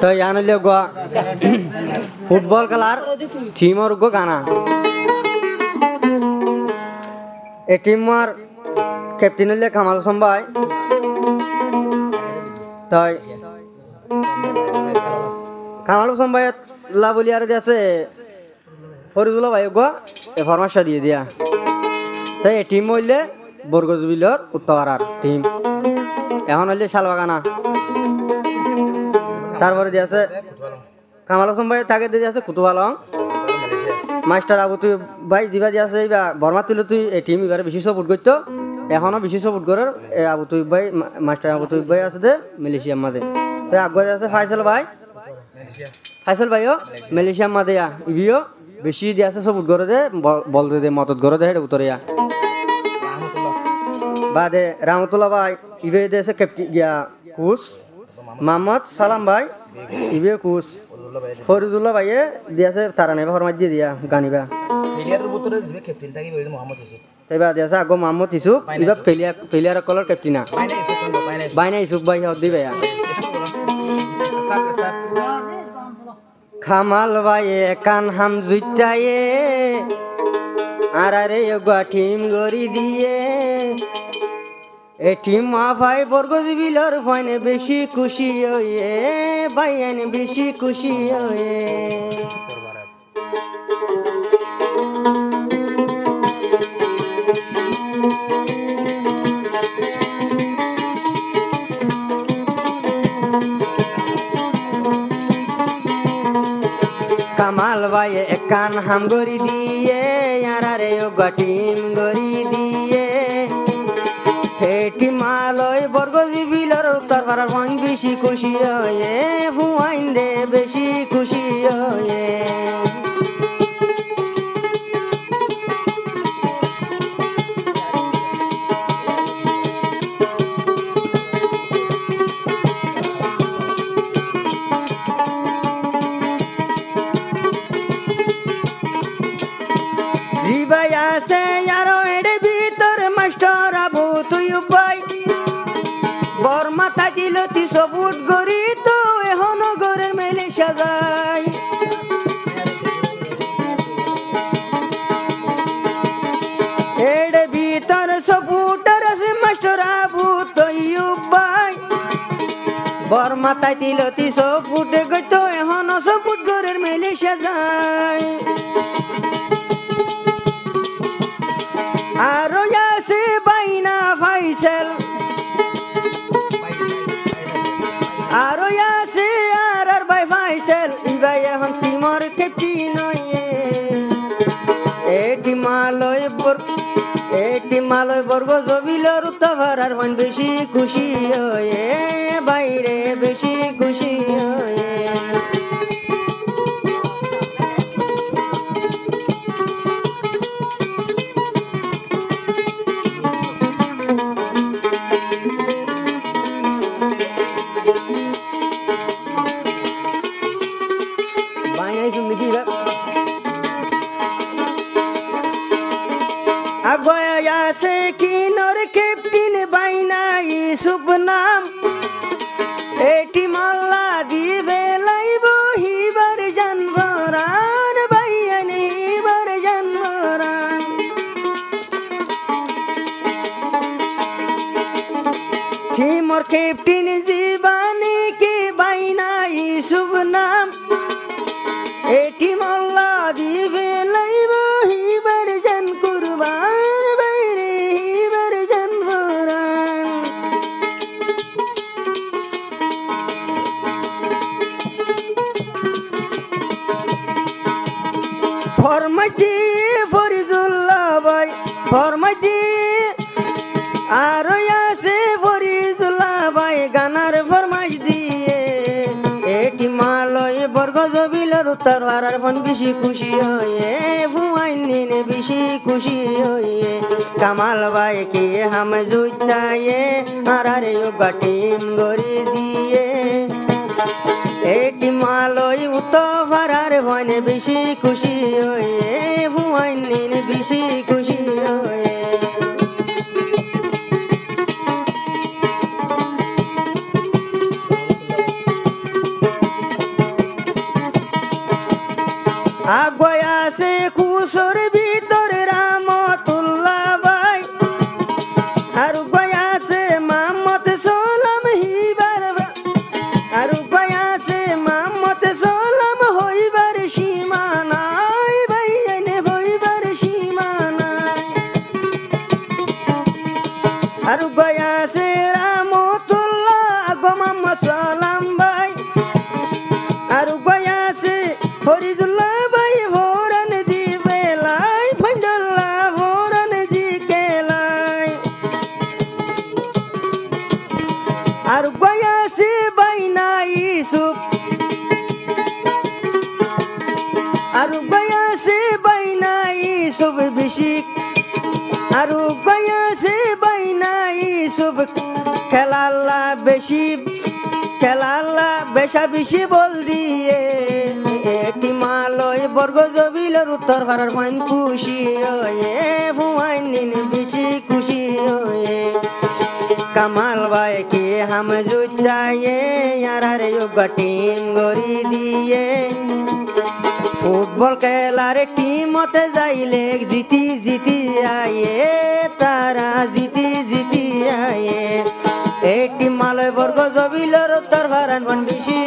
তো ইয়ান হইলে গো ফুটবল খেলার টিমর গো গানা এই টিমর ক্যাপ্টেন হইলে কামাল হোসেন ভাই তাই কামাল হোসেন ভাই লাবলিয়ার আছে ফরিদুল্লাহ ভাই গো এই ফরমাশা দিয়ে দিয়া তাই এই টিম হইলে বর্গজবিলর উত্তরার টিম এখন হইলে শালবাগানা তারপরে দিয়ে আছে কামাল হোসেন ভাই থাকে দিয়ে আছে কুতুব আলম মাস্টার আবু তুই ভাই জিবা দিয়ে আছে এইবার বর্মা তুলে তুই এই টিম এবারে বেশি সাপোর্ট করতো এখনো বেশি সাপোর্ট করার আবু তুই ভাই মাস্টার আবু তুই ভাই আছে দে মালয়েশিয়ার মাঝে তো আগুয়া আছে ফাইসাল ভাইও মালয়েশিয়ার মাঝে ইবিও বেশি দিয়ে আছে সাপোর্ট করে দে বল দে মদত করে দে হেঁটে উতরে বাদে রাহমতুল্লাহ ভাই ইবে দিয়েছে ক্যাপ্টেন গিয়া কোচ মোহাম্মদ সালাম ভাই ইবে কোচ ফরিদুল্লাহ ভাইয়ে দিয়েছে তারা নেবা ফরমাই দিয়ে দিয়া গানিবা এবার দিয়েছে আগো মোহাম্মদ ইসুফ এবার প্লেয়ার কলার ক্যাপ্টেনা বাইনা ইসুফ ভাই হদ্দি ভাইয়া খামাল ভাইয়ে কান হাম জুইটায়ে আর আরে টিম গড়ি দিয়ে এ টিম মাফাই বর্গজবিলর ফাইনে বেশি খুশি হয়ে বাইন বেশি খুশি হয়ে কামাল ভাই কান হাম গড়ি দিয়ে আর আরে টিম গড়ি দিয়ে টিমালয় বর্গজবিলর উত্তর পাড়ার ফান বেশি খুশি হয়ে হুয়াইন দে বেশি খুশি হয়ে জিবাই আছে আরো এডে ভিতর মাস্টার আবু তুই ভাই বর্মা থাকিল তুই সবুট গড়ি তো এখনো ঘরের মেলে সাজাই এডে ভিতর সবুটার আছে মাস্টার আবু তুই ভাই বর্মা থাকিল তুই সবুট গইতো এখনো সবুট ঘরের মেলে সাজাই আরো আছে বাইনা ফাইসাল আরো আছে আর ভাই ফাইসাল ইবাই এখন টিমর ক্যাপ্টেন হয়ে এটি মালয় বর্গজবিলর উত্তরার ফান বেশি খুশি হয়ে বাইরে বেশি খুশি হয়ে আগয়া আছে কিনর ক্যাপ্টেন বাইনা ইসুফ নাম এটি মাল্লা দিবে লাইব হিবার জানবরান বাইয়ান হিবার জানবরান টিমর ক্যাপ্টেন জীবানী কে বাইনা ইসুফ নাম এটি মাল্লা দিবে লাইব হিবার জান কুরবান বাইরে হিবার জানবরান ফরমাইতি ফরিদুল্লাহ ভাই ফরমাইতি আরো আছে ফরিদুল্লাহ ভাই গানার ফরমাইশ দিয়ে এটি মালয় বর্গজবিলর উত্তর পাড়ার ফান বেশি খুশি হয়ে হুয়াইন দিনে বেশি খুশি হয়ে কামাল ভাই কে হাম জুইতায়ে আর আরে টিম গড়ি দিয়ে এটি মালয় উত্তর পাড়ার ফান বেশি খুশি হয়ে হুয়াইন দিনে বেশি খুশি হয়ে খেলাল্লা বেশি খেলাল্লা বেশা বেশি বল দিয়ে টিমালয় বর্গ জবিলের উত্তর ভারর ফাইন খুশি হয়ে হুয়াইন বেশি খুশি হয়ে কামাল ভাই কি হাম জুটায়ে ইয়ারে টিম গড়ি দিয়ে ফুটবল খেলার টিমতে যাইলে জিতি জিতি আয়ে তারা জিতি জিতি আয়ে এই টিমালয় বর্গ জবিলের উত্তর ভারন বেশি